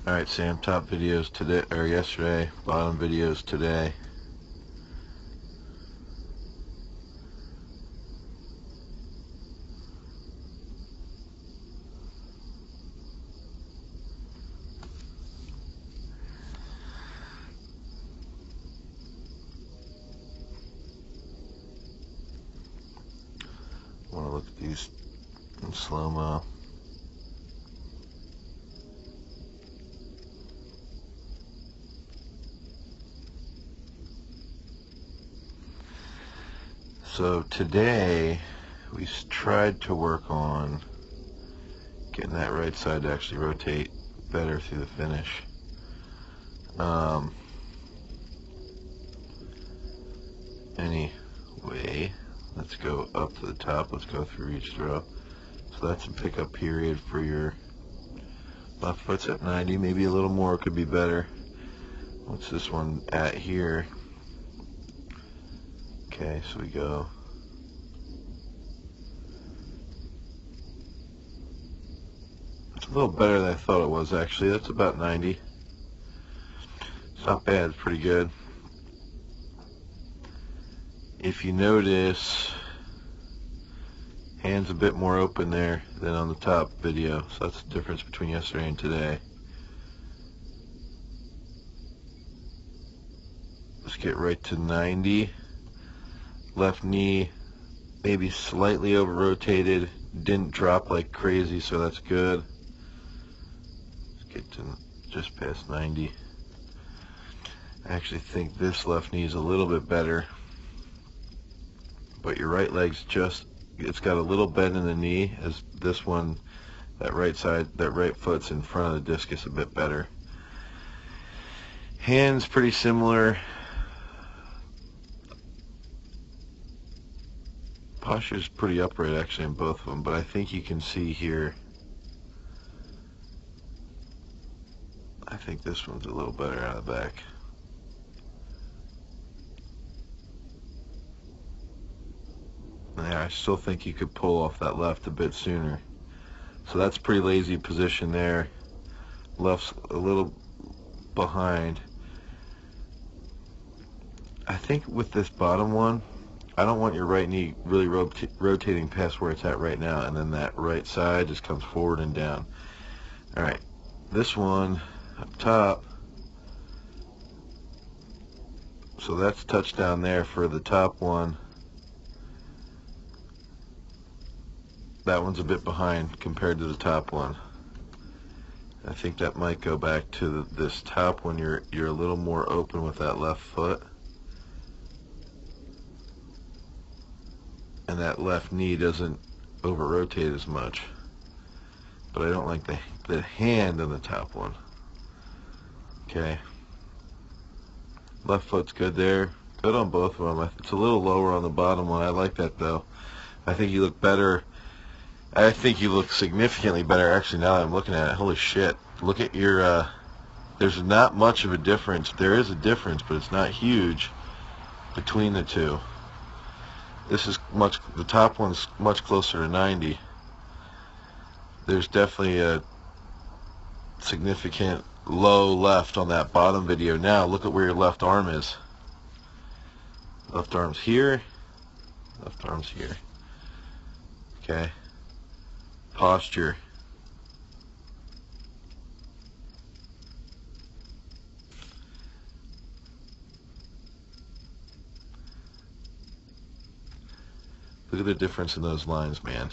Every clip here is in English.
Alright, Sam, top videos today, or yesterday, bottom videos today. I want to look at these in slow-mo. So today we tried to work on getting that right side to actually rotate better through the finish. Anyway, let's go up to the top. Let's go through each throw. So that's a pickup period for your left foot's at 90. Maybe a little more could be better. What's this one at here? Okay, so we go. It's a little better than I thought it was, actually. That's about 90. It's not bad, it's pretty good. If you notice, hand's a bit more open there than on the top video. So that's the difference between yesterday and today. Let's get right to 90. Left knee maybe slightly over rotated, didn't drop like crazy, so that's good. Let's get to just past 90. I actually think this left knee is a little bit better, but your right leg's just, it's got a little bend in the knee, as this one, that right side, that right foot's in front of the discus a bit better. Hands pretty similar. Posture's pretty upright actually in both of them, but I think you can see here, I think this one's a little better out of the back. Yeah, I still think you could pull off that left a bit sooner. So that's pretty lazy position there. Left's a little behind. I think with this bottom one, I don't want your right knee really rotating past where it's at right now, and then that right side just comes forward and down. Alright, this one up top, so that's touchdown there for the top one. That one's a bit behind compared to the top one. I think that might go back to this top one. You're a little more open with that left foot. And that left knee doesn't over-rotate as much. But I don't like the hand on the top one. Okay. Left foot's good there. Good on both of them. It's a little lower on the bottom one. I like that though. I think you look better. I think you look significantly better actually now that I'm looking at it. Holy shit. Look at your, there's not much of a difference. There is a difference, but it's not huge between the two. This is the top one's much closer to 90. There's definitely a significant low left on that bottom video. Now look at where your left arm is. Left arm's here. Left arm's here. Okay. Posture. Look at the difference in those lines, man.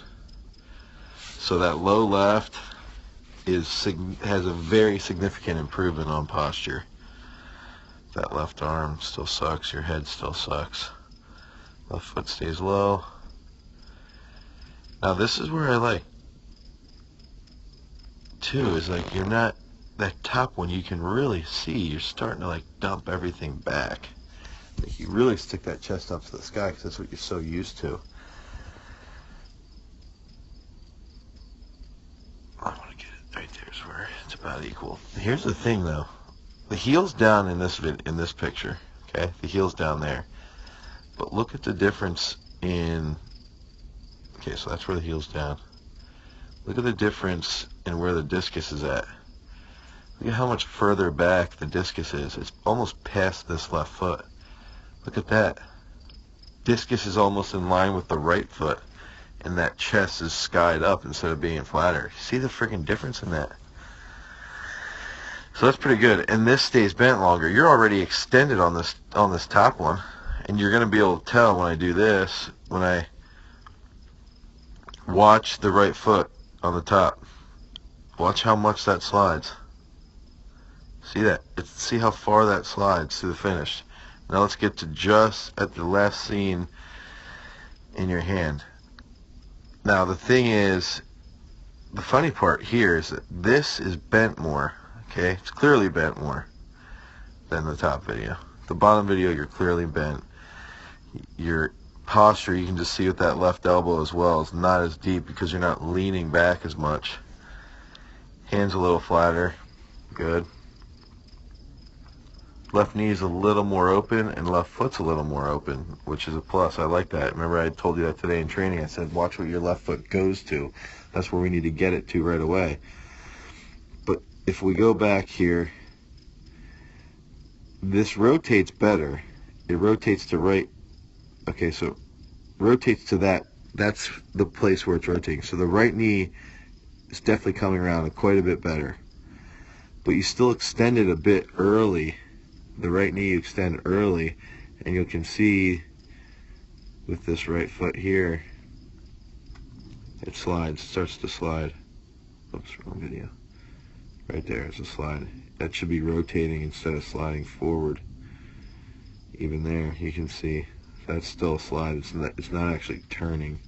So that low left has a very significant improvement on posture. That left arm still sucks. Your head still sucks. Left foot stays low. Now this is where I like, too, is like you're not, that top one you can really see, you're starting to like dump everything back. Like you really stick that chest up to the sky because that's what you're so used to. I want to get it right there's where it's about equal. Here's the thing though, the heel's down in this picture, okay? The heel's down there. But look at the difference in, okay, so that's where the heel's down. Look at the difference in where the discus is at. Look at how much further back the discus is. It's almost past this left foot. Look at that. Discus is almost in line with the right foot, and that chest is skied up instead of being flatter. See the freaking difference in that? So that's pretty good. And this stays bent longer. You're already extended on this top one, and you're going to be able to tell when I do this, when I watch the right foot on the top. Watch how much that slides. See that? See how far that slides to the finish. Now let's get to just at the last seam in your hand. Now the thing is, the funny part here is that this is bent more. Okay, it's clearly bent more than the top video. The bottom video, you're clearly bent. Your posture, you can just see with that left elbow as well, is not as deep because you're not leaning back as much. Hands a little flatter. Good. Left knee is a little more open, and left foot's a little more open, which is a plus. I like that. Remember I told you that today in training. I said, watch what your left foot goes to. That's where we need to get it to right away. But if we go back here, this rotates better. It rotates to right. Okay, so rotates to that. That's the place where it's rotating. So the right knee is definitely coming around quite a bit better. But you still extend it a bit early. The right knee you extend early, and you can see with this right foot here, it slides, starts to slide. Oops, wrong video. Right there is a slide. That should be rotating instead of sliding forward. Even there, you can see that's still a slide. It's not actually turning.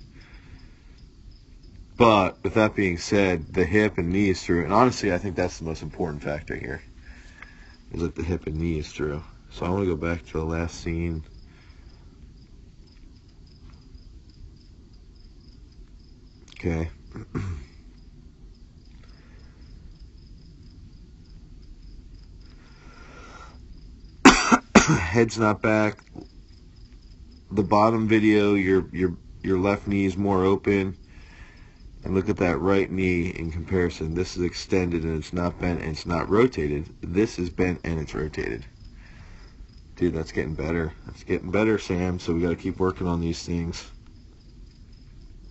But with that being said, the hip and knee is through, and honestly, I think that's the most important factor here. Is that the hip and knee is through. So I want to go back to the last scene. Okay. Head's not back. The bottom video, your left knee is more open. And look at that right knee in comparison. This is extended and it's not bent and it's not rotated. This is bent and it's rotated. Dude, that's getting better. That's getting better, Sam. So we got to keep working on these things.